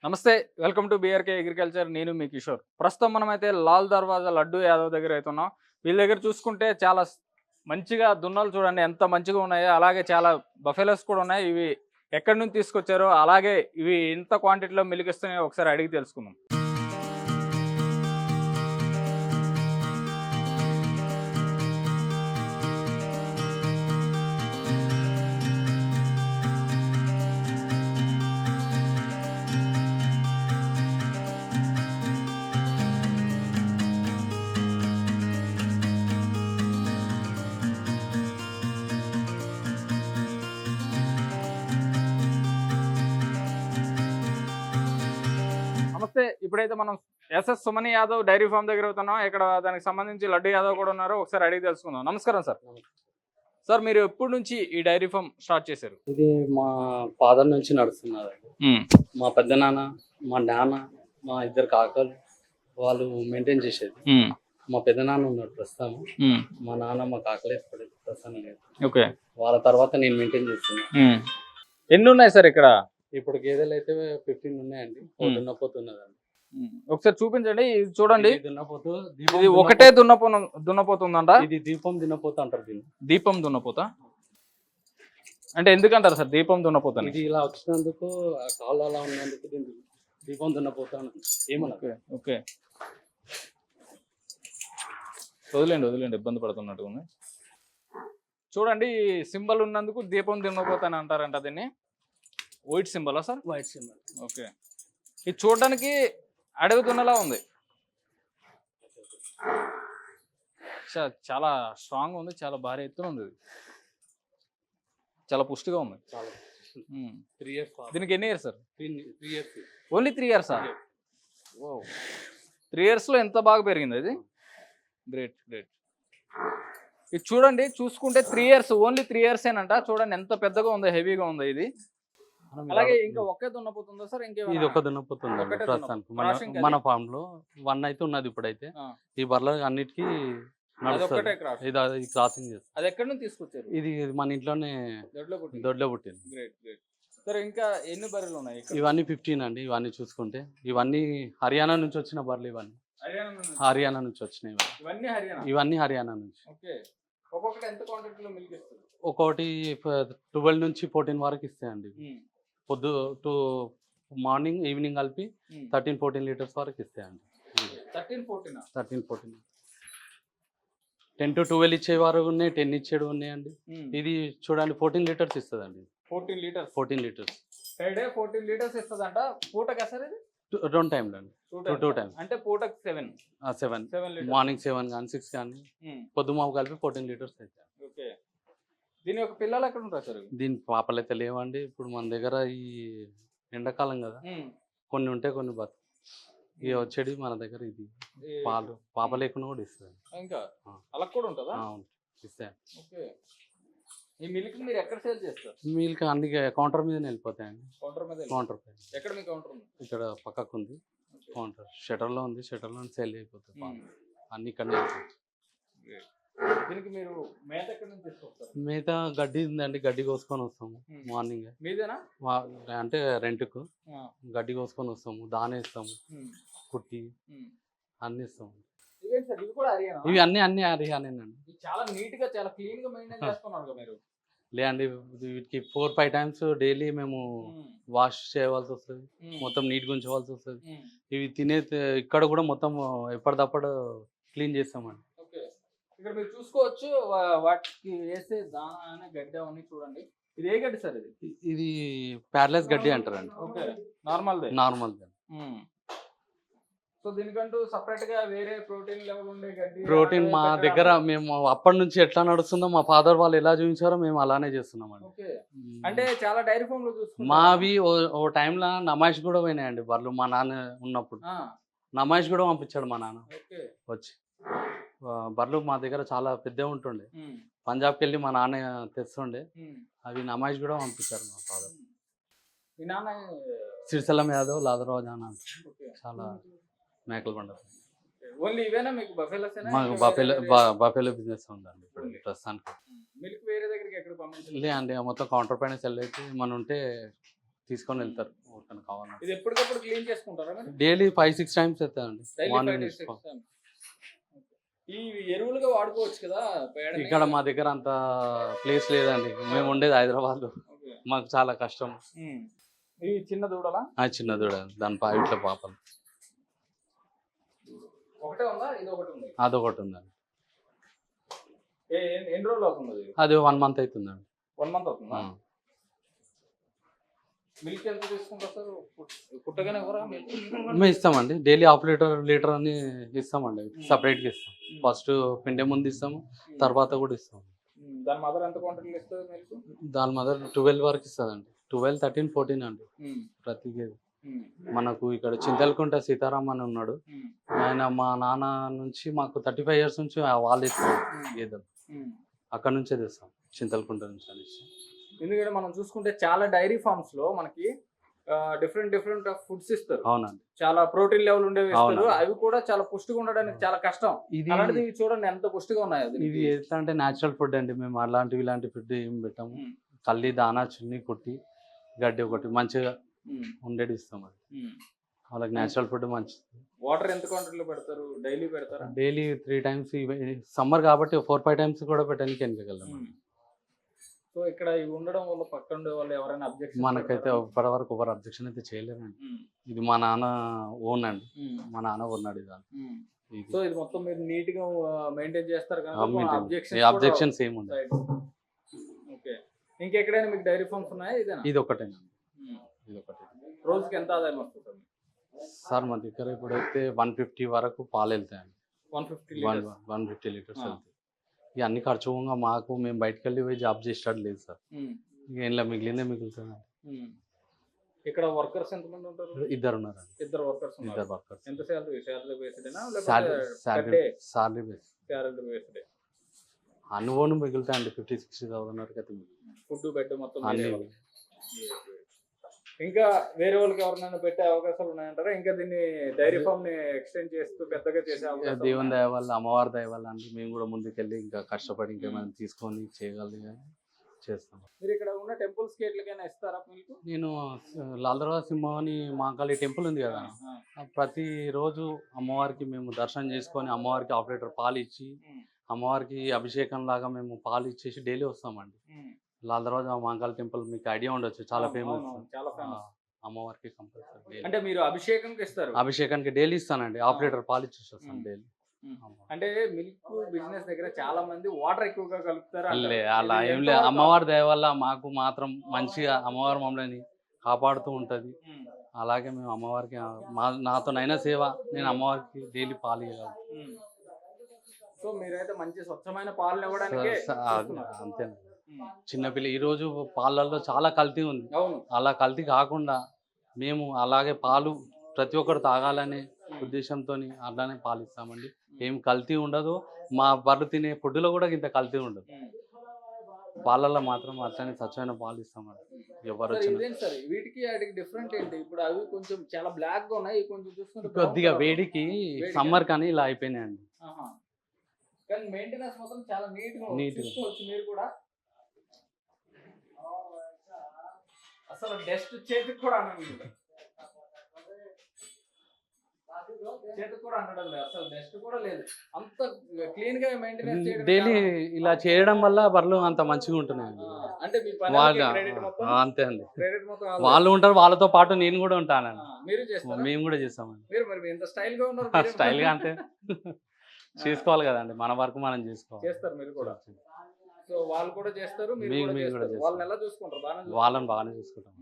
నమస్తే. Welcome to BRK agriculture. నేను మీ కిషోర్. ప్రస్తుతం మనమైతే లాల్ దర్వాజా లడ్డు యాదవ్ దగ్గర అయితే ఉన్నాం. వీళ్ళ దగ్గర చూసుకుంటే చాలా మంచిగా దున్నలు చూడండి ఎంత మంచిగా ఉన్నాయో. అలాగే చాలా బఫెలోస్ కూడా ఉన్నాయి. ఇవి ఎక్కడి నుంచి తీసుకొచ్చారో, అలాగే ఇవి ఎంత క్వాంటిటీలో మిలికిస్తున్నాయో ఒకసారి అడిగి తెలుసుకుందాం. నమస్తే. ఇప్పుడైతే మనం ఎస్ఎస్ సుమని యాదవ్ డైరీ ఫామ్ దగ్గర అవుతున్నాం. ఇక్కడ దానికి సంబంధించి లడ్డు యాదవ్ కూడా ఉన్నారు. ఒకసారి అడిగి తెలుసుకుందాం. నమస్కారం సార్. సార్, మీరు ఎప్పటి నుంచి ఈ డైరీ ఫామ్ స్టార్ట్ చేశారు? ఇది మా ఫాదర్ నుంచి నడుస్తున్నదండి. మా పెద్ద నాన్న, మా నాన్న, మా ఇద్దరు కాకలు వాళ్ళు మెయింటైన్ చేసేది. మా పెద్ద నాన్న ఉన్నాడు ప్రస్తుతం. మా నాన్న మా కాకలే ప్రస్తుతం లేదు. ఓకే. వాళ్ళ తర్వాత నేను మెయింటైన్ చేస్తున్నా. ఎన్ని ఉన్నాయి సార్ ఇక్కడ? ఇప్పుడు గేదెలు అయితే 15 ఉన్నాయండి. దున్నపోతున్నదండి. ఒకసారి చూపించండి. ఇది చూడండి. దున్నపోతు ఇది ఒకటే దున్నపోతుందంట. ఇది దీపం దున్నపోతు అంటారు దీన్ని. దీపం దున్నపోత అంటే ఎందుకంటారు సార్ దీపం దున్నపోత? ఇది ఇలా వచ్చినందుకు కాళ్ళు అలా ఉన్నందుకు దీన్ని దీపం దున్నపోతాను ఏమన్నా. ఓకే, వదిలేండి, ఇబ్బంది పడుతున్నట్టు ఉంది. చూడండి, సింబల్ ఉన్నందుకు దీపం దున్నపోతాను అంటారంట. దీన్ని వైట్ సింబలా సార్? White symbol. ఓకే. ఇది చూడడానికి అడవి దున్నలా ఉంది. చాలా స్ట్రాంగ్ ఉంది, చాలా భారీ ఎత్తున ఉంది. ఇది చాలా పుష్టిగా ఉంది. చాలా 3 years. దీనికి ఎన్ని years sir? 3 years. Only 3 years? 3 years లో ఎంత బాగా పెరిగింది ఇది. గ్రేట్. ఇది చూడండి, చూసుకుంటే 3 years, ఓన్లీ 3 years ఏనంట. చూడండి ఎంత పెద్దగా ఉంది, హెవీగా ఉంది ఇది. అలాగే ఇంకా ఒకే దున్నపోతుందా సార్? ఇది ఒక దున్నపోతుంది ప్రస్తుతానికి. మన ఫామ్ లో 1 అయితే ఉన్నది ఇప్పుడైతే. ఈ బర్రెల అన్నిటికీ నడుస్తుంది. ఇది క్రాసింగ్ చేస్తుంది. అది ఎక్కడి నుంచి తీసుకొచ్చారు? ఇది మన ఇంట్లోనే దొడ్లో పుట్టింది. గ్రేట్. సరే, ఇంకా ఎన్ని బర్రెలు ఉన్నాయి? ఇవన్నీ 15 అండి. ఇవన్నీ చూసుకుంటే ఇవన్నీ హర్యానా నుంచి వచ్చిన బర్రెలు. ఇవన్నీ హర్యానా నుంచి వచ్చినాయి. ఇవన్నీ హర్యానా నుంచి. ఒక్కొక్కటి ఎంత క్వాంటిటీలో మిల్క్ ఇస్తుంది? ఒక్కొక్కటి 12 నుంచి 14 వరకు ఇస్తాయండి. పొద్దు మార్నింగ్ ఈవినింగ్ కలిపి 13-14 లీటర్స్ వరకు ఇస్తాయండి. 13-14 10 to 12 ఇచ్చేవారు ఉన్నాయి, 10 ఇచ్చేడు ఉన్నాయండి. ఇది చూడండి 14 లీటర్స్ ఇస్తుందండి. 14 లీటర్స్ పర్ డే 14 లీటర్స్ ఇస్తుందంట. పూటకా సార్ ఇది? 2 టైమ్లు అండి. 2 టైమ్స్ అంటే పూటకు 7 మార్నింగ్ 7 కానీ 6 కానీ పొద్దుమాపు కలిపి 14 లీటర్స్ అవుతాయి. ఓకే. దీని యొక్క పిల్లలు ఎక్కడ ఉంటారు సార్? దీని పాపలు అయితే లేవండి. ఇప్పుడు మన దగ్గర ఈ ఎండాకాలం కదా, కొన్ని ఉంటే కొన్ని బతు ఇక వచ్చేది మన దగ్గర. ఇది పాలు పాప లేకుండా కూడా ఇస్తుంది. ఇంకా అలా కూడా ఉంటుందా? ఇస్తాయి. ఓకే. ఈ మిల్క్ మీరు ఎక్కడ సేల్ చేస్తారు? మిల్క్ అన్ని కౌంటర్ మీద వెళ్ళిపోతాయండి. కౌంటర్ పైన. ఎక్కడ మీ కౌంటర్ ఉంది? ఇక్కడ పక్కకు ఉంది కౌంటర్. షటర్లో ఉంది. షటర్లో సేల్ అయిపోతుంది అన్ని ఇక్కడ. దీనికి మీరు మేత ఎక్కడ నుంచి తీసుకొస్తారు? మేత గడ్డి ఉందండి. గడ్డి కోసుకొని వస్తాము మార్నింగ్. మీదేనా? అంటే రెంట్కు గడ్డి కోసుకొని వస్తాము. దాన ఇస్తాము, కుట్టి అన్ని ఇస్తాము. ఇవి అన్ని హర్యానానండి. చాలా నీట్ గా, చాలా క్లీన్ గా మెయింటైన్ చేస్తున్నారు మీరు. లేదండి, వీటికి 4-5 టైమ్స్ డైలీ మేము వాష్ చేయవలసి వస్తుంది. మొత్తం నీట్గా ఉంచవలసి వస్తుంది. ఇవి తినే ఇక్కడ కూడా మొత్తం ఎప్పటిదప్పుడు క్లీన్ చేస్తామండి. ఇక్కడ మీరు చూసుకోవచ్చు, వాటికి వేసే దానా గడ్డి అవన్నీ చూడండి. ఇది ఏ గడ్డి సార్? ఇది ప్యారలైజ్ గడ్డి అంటారండి. ఓకే. నార్మల్. సో దీనికంటూ సపరేట్ గా వేరే ప్రోటీన్ లెవెల్ ఉండే గడ్డి? ప్రోటీన్ మా దగ్గర మేము అప్పటి నుంచి ఎట్లా నడుస్తుందో, మా ఫాదర్ వాళ్ళు ఎలా చూపించారో మేము అలానే చేస్తున్నామండి. అంటే చాలా డైరీ ఫామ్ లో చూసుకుంటాం. మావి ఓ టైంలో నమాయిష్ కూడా పోయినాయండి బర్రెలు. మా నాన్న ఉన్నప్పుడు నమాయిష్ కూడా పంపించాడు మా నాన్న వచ్చి. బర్రెలు మా దగ్గర చాలా పెద్ద ఉంటుండే. పంజాబ్కి వెళ్ళి మా నాన్న తెస్తుండే. అవి నమాయిష్ కూడా పంపించారు మా ఫాదర్. సిరిసెల్లం యాదవ్ లాదరాజు అన్న. చాలా మేకలు పండుగ. మాకు బఫెలో బిజినెస్ ఉందండి ఇప్పుడు ప్రస్తుతానికి. మిల్క్ వేరే దగ్గరికి ఎక్కడ పంపించాలి? లేదండి, మొత్తం కౌంటర్ పైన సెల్ అయితే మనం ఉంటే తీసుకొని వెళ్తారు ఎవరికైనా కావాలంటే. ఇది ఎప్పటికప్పుడు క్లీన్ చేసుకుంటారా మీరు? డైలీ 5-6 టైమ్స్ అవుతుందండి. Daily morning 5 to 6 times. ఈ ఎరువులుగా వాడుకోవచ్చు కదా పేడని? ఇక్కడ మా దగ్గర అంత ప్లేస్ లేదండి. మేము ఉండేది హైదరాబాద్లో. ఓకే. మాకు చాలా కష్టం. ఇవి చిన్న దూడలా? చిన్న దూడ దాని ఇట్లా పాపలు ఒకటే ఉందా? ఇది ఒకటి ఉంది. అదొకటి ఉందండి. ఎన్ని రోజులు అవుతుంది అది? అది 1 month అవుతుందండి. 1 month అవుతుందా? మిల్క్ ఎంత తీసుకుంటారు సార్? పుట్టగానే ఎవరా మిల్క్? మేము ఇస్తామండి. డైలీ హాఫ్ లీటర్ అని ఇస్తామండి. సపరేట్గా ఇస్తాం. ఫస్ట్ పిండే ముందు ఇస్తాము, తర్వాత కూడా ఇస్తాము. దాని మదర్ ఎంత క్వాంటిటీలు ఇస్తుంది మిల్క్? దాని మదర్ 12 వరకు ఇస్తుందండి. 12, 13, 14 అండి ప్రతి గేదె. మనకు ఇక్కడ చింతలకుంట సీతారాం అని ఉన్నాడు. ఆయన మా నాన్న నుంచి మాకు 35 years నుంచి వాళ్ళు ఇస్తారు గేదెలు. అక్కడ నుంచే తెస్తాం, చింతలకుంట నుంచి అనేసి. ఎందుకంటే మనం చూసుకుంటే చాలా డైరీ ఫార్మ్స్ లో మనకి డిఫరెంట్ ఫుడ్స్ ఇస్తారు. అవునండి. చాలా ప్రోటీన్ లెవెల్ ఉండేవి ఇస్తారు. అవి కూడా చాలా పుష్టిగా ఉండడానికి చాలా కష్టం. అలాంటిది ఇవి చూడండి ఎంత పుష్టిగా ఉన్నాయో. ఇది ఎట్లా అంటే న్యాచురల్ ఫుడ్ అండి. మేము ఇలాంటి ఫుడ్ ఏం పెట్టాము. కల్లి దానా చున్ని కొట్టి గడ్డి ఒకటి మంచిగా ఉండేది ఇస్తాం. అది వాళ్ళకి న్యాచురల్ ఫుడ్ మంచిది. వాటర్ ఎంత క్వాంటిటీలో పెడతారు? డైలీ పెడతారా? Daily 3 times. సమ్మర్ కాబట్టి 4-5 times కూడా పెట్టడానికి వెనకగలం. సో ఇక్కడ ఇవి ఉండడం వల్ల పక్కన ఉండే వాళ్ళు ఎవరైనా అబ్జెక్షన్? మనకైతే ఇప్పటి వరకు ఎవరు అబ్జెక్షన్ అయితే చేయలేదండి. ఇది మా నాన్న ఓన్ అండి. మా నాన్న ఉన్నాడు ఇది. సో ఇది మొత్తం మీరు నీట్ గా మెయింటైన్ చేస్తారు కదా? అబ్జెక్షన్స్ ఏమి ఉండదు. ఓకే. ఇంకెక్కడైనా మీకు డైరీ ఫార్మ్స్ ఉన్నాయా? ఇది ఒకటేనండి. ఇది ఒకటే. రోజుకి ఎంత ఆదాయం వస్తుంది సార్? మా దగ్గర ఇప్పుడైతే 150 వరకు పాలు వెళ్తాయండి. 150 లీటర్స్ వెళ్తాయి. ఇక అన్ని ఖర్చు మాకు మేము బయటకు వెళ్ళి పోయి జాబ్ చేసేటట్టు లేదు సార్. ఇక ఇలా మిగులుతుంది. ఇక్కడ వర్కర్స్ ఎంతమంది ఉంటారు? 2 ఉన్నారు. 2 వర్కర్స్. ఎంత శాలరీ? సాలరీ బేస్డ్ అనుభవం మిగులుతాయండి. 50-60,000 వరకు అయితే ఫుడ్ బెడ్ మొత్తం అన్ని. ఇంకా వేరే వాళ్ళకి ఎవరినైనా పెట్టే అవకాశాలు ఉన్నాయంటారా? ఇంకా దీన్ని డైరీ ఫామ్ ని ఎక్స్టెండ్ చేస్తూ పెద్దగా చేసే అవకాశం? దేవుని దయ వల్ల, అమ్మవారి దయ వల్ల అంటే మేము కూడా ముందుకెళ్ళి ఇంకా కష్టపడి ఇంకేమైనా తీసుకొని చేయగలిగి చేస్తాం. మీరు ఇక్కడ ఉన్న టెంపుల్స్ కి ఎట్లకైనా ఇస్తారా మీకు? నేను లాల్ సింహ అని మహాకాళి టెంపుల్ ఉంది కదా, ప్రతిరోజు అమ్మవారికి మేము దర్శనం చేసుకొని అమ్మవారికి హాఫ్ లీటర్ పాలు ఇచ్చి అమ్మవారికి అభిషేకం లాగా మేము పాలు ఇచ్చేసి డైలీ వస్తామండి. లాల్ దర్వాజా మహాకాళి టెంపుల్ మీకు ఐడియా ఉండొచ్చు, చాలా ఫేమస్. అమ్మవారికి కంపల్సరీ. అంటే మీరు అభిషేకంకి ఇస్తారు? అభిషేకానికి డైలీ ఇస్తానండి. హాఫ్ లీటర్ పాలు ఇచ్చేసి వస్తాను డైలీ. అంటే మిల్క్ బిజినెస్ దగ్గర చాలా మంది వాటర్ ఎక్కువగా కలుపుతారు. అలా ఏం లేదు. అమ్మవారి దయ వల్ల మాకు మాత్రం మంచిగా అమ్మవారు మమ్మల్ని కాపాడుతూ ఉంటది. అలాగే మేము అమ్మవారికి నాతోనైనా సేవ, నేను అమ్మవారికి డైలీ పాలు ఇవ్వాలి. సో మీరైతే మంచి స్వచ్ఛమైన పాలు ఇవ్వడానికి అంతేనండి. చిన్నపిల్ల ఈ రోజు పాలల్లో చాలా కల్తీ ఉంది. అలా కల్తీ కాకుండా మేము అలాగే పాలు ప్రతి ఒక్కరు తాగాలనే ఉద్దేశంతో అలానే పాలు ఇస్తామండి. ఏం కల్తీ ఉండదు. మా బర్రెలు తినే ఫుడ్లో కూడా ఇంత కల్తీ ఉండదు. పాలల్లో మాత్రం అట్లనే స్వచ్ఛమైన పాలు ఇస్తామండి. ఎవరు వచ్చినా. వీటికి వాటికి డిఫరెంట్ ఏంటి? ఇప్పుడు అవి కొంచెం చాలా బ్లాక్ గా ఉన్నాయి, కొంచెం చూసుకుంటే కొద్దిగా వేడికి సమ్మర్ కానీ ఇలా అయిపోయినాయండి. కానీ మెయింటెనెన్స్ మాత్రం చాలా నీట్ గా చూసుకోవచ్చు. మీరు కూడా అసలు డస్ట్ చేతికి కూడా అనడం లేదు, అసలు డస్ట్ కూడా లేదు. అంత క్లీన్ గా మెయింటెనెన్స్ చేయడం. డైలీ ఇలా చేయడం వల్ల బర్రెలు అంత మంచిగా ఉంటున్నాయండి. అంటే అంతే అండి. వాళ్ళు ఉంటారు, వాళ్ళతో పాటు నేను కూడా ఉంటానండి. మేము కూడా చేస్తామండి. స్టైల్ గా అంటే చేసుకోవాలి కదండి, మన వరకు మనం చేస్తారు. మీరు కూడా సో వాళ్ళు కూడా చేస్తారు, వాళ్ళని ఎలా చూసుకుంటారు? వాళ్ళని బాగానే చూసుకుంటాం.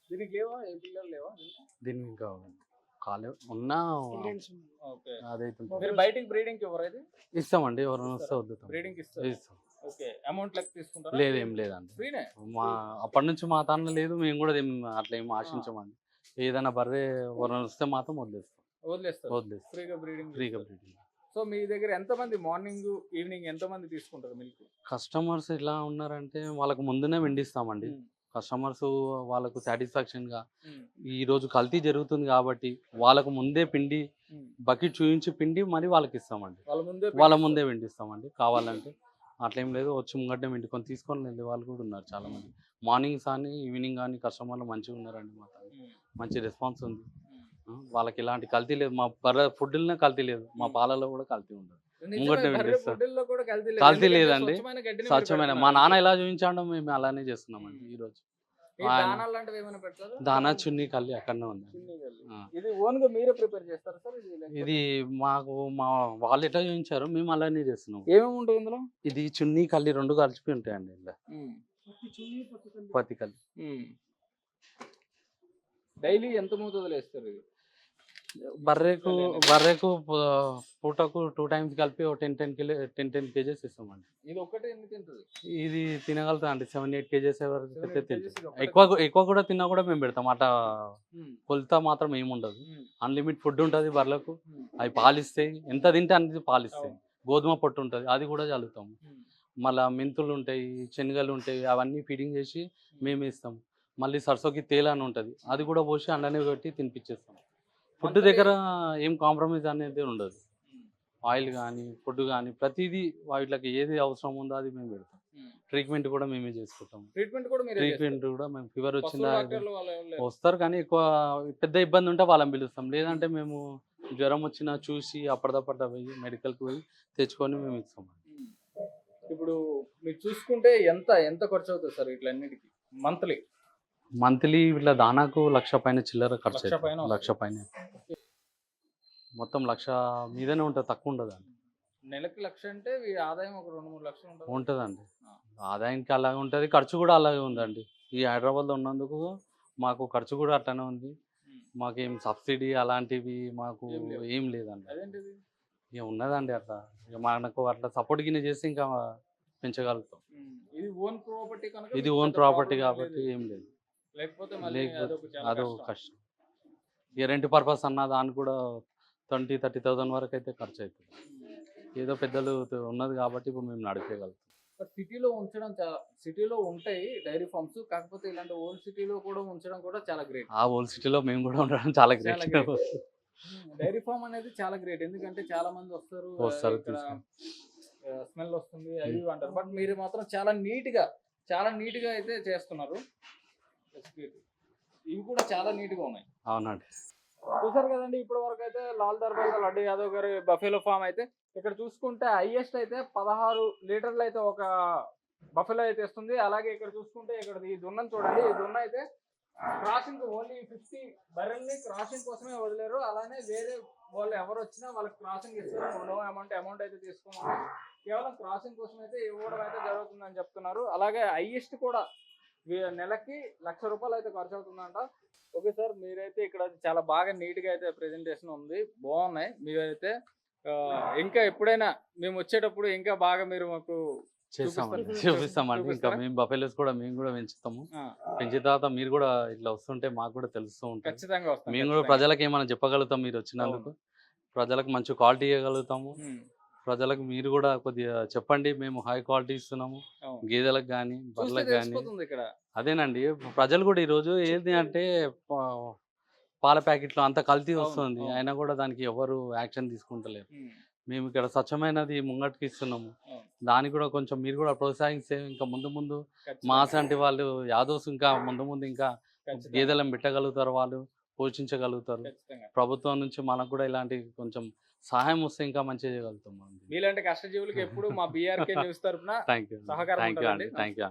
దీనికి లేవా? ఏ పిల్లలు లేవా దీనికి? ఇంకా ఉన్నా మీరు బయటికి బ్రీడింగ్ ఎవరైతే ఇస్తామండి. ఎవరైనా వస్తే వద్దుతాం. బ్రీడింగ్ ఇస్తాం. ఓకే. అమౌంట్ లెక్క తీసుకుంటారా? లేదు, ఏం లేదండి. మా అప్పటి నుంచి మా తాను లేదు, మేము కూడా అట్లా ఏం ఆశించమండి. ఏదైనా బర్రె ఎవరైనా వస్తే మాత్రం వదిలేస్తాం. ఫ్రీగా బ్రీడింగ్. సో మీ దగ్గర ఎంతమంది మార్నింగ్ ఈవినింగ్ ఎంతమంది తీసుకుంటారు మిల్క్? కస్టమర్స్ ఎలా ఉన్నారంటే వాళ్ళకు ముందునే వెండిస్తామండి. కస్టమర్స్ వాళ్ళకు సాటిస్ఫాక్షన్ గా ఈ రోజు కల్తీ జరుగుతుంది కాబట్టి వాళ్ళకు ముందే పిండి బకెట్ చూపించి పిండి మరి వాళ్ళకి ఇస్తామండి. వాళ్ళ ముందే వెండిస్తామండి. కావాలంటే అట్లేం లేదు, వచ్చి ముంగట్నే వెండుకొని తీసుకొని వెళ్ళే వాళ్ళు కూడా ఉన్నారు చాలా మంది. మార్నింగ్స్ కానీ ఈవినింగ్ కానీ కస్టమర్లు మంచిగా ఉన్నారండి మా దగ్గర. మంచి రెస్పాన్స్ ఉంది. వాళ్ళకి ఎలాంటి కల్తీ లేదు. మా ఫుడ్లోనే కల్తీ లేదు, మా పాలలో కూడా కల్తీ ఉండదు. ముంగట్నే విండిస్తాం. కల్తీ లేదండి, స్వచ్ఛమైన. మా నాన్న ఎలా చూపించాడో మేము అలానే చేస్తున్నామండి ఈరోజు. దానా చున్నీ కల్లి అక్కడనే ఉంది. ఇది ఓన్ గా మీరే ప్రిపేర్ చేస్తారా సార్? ఇది మాకు మా వాళ్ళు ఎట్లా చూపించారో మేము అలానే చేస్తున్నాం. ఏమేమి ఉంటుంది ఇందులో? ఇది చున్నీ కల్లి రెండు కలిపి ఉంటాయండి ఇలా. పత్తి కల్లి. డైలీ ఎంత మోతాదులో వేస్తారు ఇది? బర్రెకు పూటకు 2 times కలిపి 10 kgs ఇస్తామండి. ఇది ఒక్కటే ఎన్ని తింటుంది? ఇది తినగలుగుతా అండి 7-8 kgs వరకు అయితే తింటాం. ఎక్కువ కూడా తిన్నా కూడా మేము పెడతాం. అట్లా కొలత మాత్రం ఏముండదు. అన్లిమిట్ ఫుడ్ ఉంటుంది బర్రెలకు. అవి పాలిస్తాయి, ఎంత తింటే అంత పాలిస్తాయి. గోధుమ పొట్టు ఉంటుంది, అది కూడా చల్లుతాము. మళ్ళీ మెంతులు ఉంటాయి, శనగలు ఉంటాయి, అవన్నీ ఫీడింగ్ చేసి మేము ఇస్తాం. మళ్ళీ సరసోకి తేల్ అని ఉంటుంది, అది కూడా పోసి అండనే పెట్టి తినిపించేస్తాం. ఫుడ్ దగ్గర ఏం కాంప్రమైజ్ అనేది ఉండదు. ఆయిల్ కానీ ఫుడ్ కానీ ప్రతిదీ వాటికి ఏది అవసరం ఉందో అది మేము పెడతాం. ట్రీట్మెంట్ కూడా మేమే చేసుకుంటాం. ట్రీట్మెంట్ కూడా మేము ఫీవర్ వచ్చిందా వస్తారు, కానీ ఎక్కువ పెద్ద ఇబ్బంది ఉంటే వాళ్ళని పిలుస్తాం. లేదంటే మేము జ్వరం వచ్చినా చూసి అప్పటిదప్పటి పోయి మెడికల్కి పోయి తెచ్చుకొని మేము ఇస్తాం. ఇప్పుడు మీరు చూసుకుంటే ఎంత ఎంత ఖర్చు అవుతుంది సార్ ఇట్లన్నిటికి మంత్లీ? ఇట్లా దానాకు 1,00,000 పైన చిల్లర ఖర్చు. 1,00,000 పైన మొత్తం 1,00,000 మీదనే ఉంటుంది, తక్కువ ఉండదు అండి. నెలకి 1,00,000 అంటే ఆదాయం ఒక 2-3 లక్షలు ఉంటుందండి. ఆదాయానికి అలాగే ఉంటుంది, ఖర్చు కూడా అలాగే ఉందండి. ఈ హైదరాబాద్లో ఉన్నందుకు మాకు ఖర్చు కూడా అట్లనే ఉంది. మాకేం సబ్సిడీ అలాంటివి మాకు ఏం లేదండి. ఇక ఉన్నదండి అట్లా. ఇక మనకు అట్లా సపోర్ట్ కింద చేసి ఇంకా పెంచగలుగుతాం. ఇది ఓన్ ప్రాపర్టీ కాబట్టి ఏం లేదు. లేకపోతే అదో కష్టం. ఇక రెంట్ పర్పస్ అన్న దానికి కూడా 20-30,000 వరకు అయితే ఖర్చు అవుతుంది. ఏదో పెద్దలు ఉన్నది కాబట్టి ఇప్పుడు మేము నడిపేయగలుగుతాం. సిటీలో ఉంటాయి డైరీ ఫార్మ్స్, కాకపోతే ఇలాంటి ఓల్డ్ సిటీలో కూడా ఉంచడం కూడా చాలా గ్రేట్. ఆ ఓల్డ్ సిటీలో మేము కూడా ఉండడం చాలా గ్రేట్. డైరీ ఫార్మ్ అనేది చాలా గ్రేట్, ఎందుకంటే చాలా మంది వస్తారు, స్మెల్ వస్తుంది అవి అంటారు. బట్ మీరు మాత్రం చాలా నీట్ గా అయితే చేస్తున్నారు. ఇవి కూడా చాలా నీట్ గా ఉన్నాయి. అవునండి, చూసారు కదండి. ఇప్పటి వరకు అయితే లాల్ దర్వాజా లడ్డు యాదవ్ గారి బఫెలో ఫామ్ అయితే ఇక్కడ చూసుకుంటే హైయెస్ట్ అయితే 16 లీటర్లు అయితే ఒక బఫెలో అయితే ఇస్తుంది. అలాగే ఇక్కడ చూసుకుంటే ఇక్కడ ఈ దున్నను చూడండి. ఈ దున్న అయితే క్రాసింగ్ ఓన్లీ 50 బర్రెల్ని క్రాసింగ్ కోసమే వదిలేరు. అలానే వేరే వాళ్ళు ఎవరు వచ్చినా వాళ్ళకి క్రాసింగ్ ఇస్తారు. నో అమౌంట్ అయితే తీసుకోమని కేవలం క్రాసింగ్ కోసం అయితే ఇవ్వడం అయితే జరుగుతుందని చెప్తున్నారు. అలాగే హైయెస్ట్ కూడా నెలకి 1,00,000 రూపాయలు అయితే ఖర్చు అవుతుందంట. ఓకే సార్, మీరైతే ఇక్కడ చాలా బాగా నీట్గా అయితే ప్రెజెంటేషన్ ఉంది, బాగున్నాయి. మీరైతే ఇంకా ఎప్పుడైనా మేము వచ్చేటప్పుడు ఇంకా బాగా మీరు మాకు చూపిస్తామండి. ఇంకా మేము బఫెలోస్ కూడా మేము కూడా పెంచుతాము. పెంచిన తర్వాత మీరు కూడా ఇట్లా వస్తుంటే మాకు కూడా తెలుస్తూ ఉంటుంది. ఖచ్చితంగా మేము కూడా ప్రజలకు ఏమైనా చెప్పగలుగుతాం. మీరు వచ్చినందుకు ప్రజలకు మంచి క్వాలిటీ ఇవ్వగలుగుతాము. ప్రజలకు మీరు కూడా కొద్దిగా చెప్పండి, మేము హై క్వాలిటీ ఇస్తున్నాము గేదెలకు కానీ బర్రెలకు కానీ. అదేనండి, ప్రజలు కూడా ఈరోజు ఏంటి అంటే పాల ప్యాకెట్లో అంత కల్తీ వస్తుంది, అయినా కూడా దానికి ఎవరు యాక్షన్ తీసుకుంటలేరు. మేము ఇక్కడ స్వచ్ఛమైనది ముంగటికి ఇస్తున్నాము. దానికి కూడా కొంచెం మీరు కూడా ప్రోత్సహిస్తే ఇంకా ముందు మాసంటి వాళ్ళు యాదవ్స్ ఇంకా ముందు ఇంకా గేదెలను పెట్టగలుగుతారు, వాళ్ళు పోషించగలుగుతారు. ప్రభుత్వం నుంచి మనకు కూడా ఇలాంటి కొంచెం సహాయం వస్తే ఇంకా మంచిగా చేయగలుగుతాం. మీలాంటి కష్టజీవులకు ఎప్పుడు మా BRK న్యూస్ తరఫున సహకారం. Thank you.